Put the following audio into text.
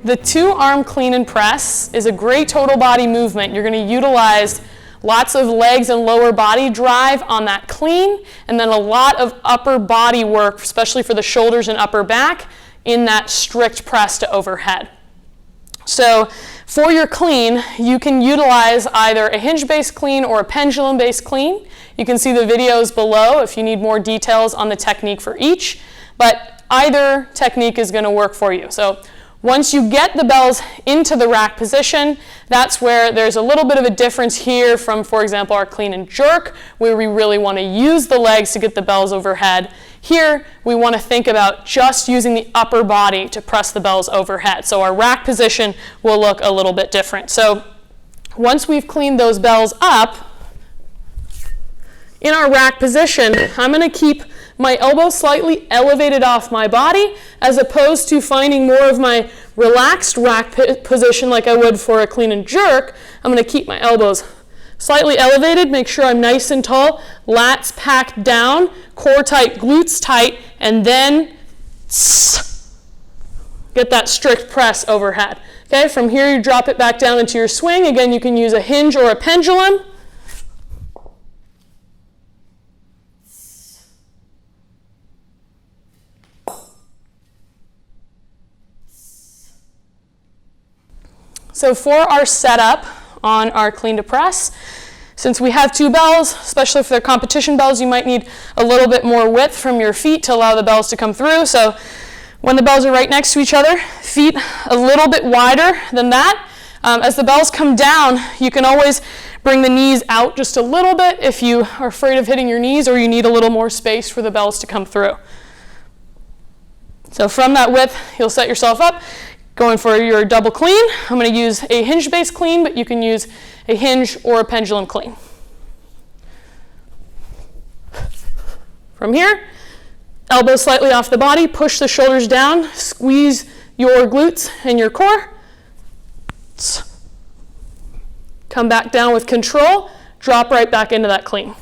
The 2-arm clean and press is a great total body movement. You're going to utilize lots of legs and lower body drive on that clean, and then a lot of upper body work, especially for the shoulders and upper back, in that strict press to overhead. So for your clean, you can utilize either a hinge-based clean or a pendulum-based clean. You can see the videos below if you need more details on the technique for each, but either technique is going to work for you. So once you get the bells into the rack position, that's where there's a little bit of a difference here from, for example, our clean and jerk, where we really want to use the legs to get the bells overhead. Here, we want to think about just using the upper body to press the bells overhead. So our rack position will look a little bit different. So once we've cleaned those bells up, in our rack position, I'm going to keep my elbow slightly elevated off my body, as opposed to finding more of my relaxed rack position like I would for a clean and jerk. I'm going to keep my elbows slightly elevated, make sure I'm nice and tall, lats packed down, core tight, glutes tight, and then get that strict press overhead. Okay, from here you drop it back down into your swing. Again, you can use a hinge or a pendulum. So for our setup on our clean to press, since we have 2 bells, especially if they're competition bells, you might need a little bit more width from your feet to allow the bells to come through. So when the bells are right next to each other, feet a little bit wider than that. As the bells come down, you can always bring the knees out just a little bit if you are afraid of hitting your knees or you need a little more space for the bells to come through. So from that width, you'll set yourself up. Going for your double clean, I'm going to use a hinge-based clean, but you can use a hinge or a pendulum clean. From here, elbows slightly off the body, push the shoulders down, squeeze your glutes and your core. Come back down with control, drop right back into that clean.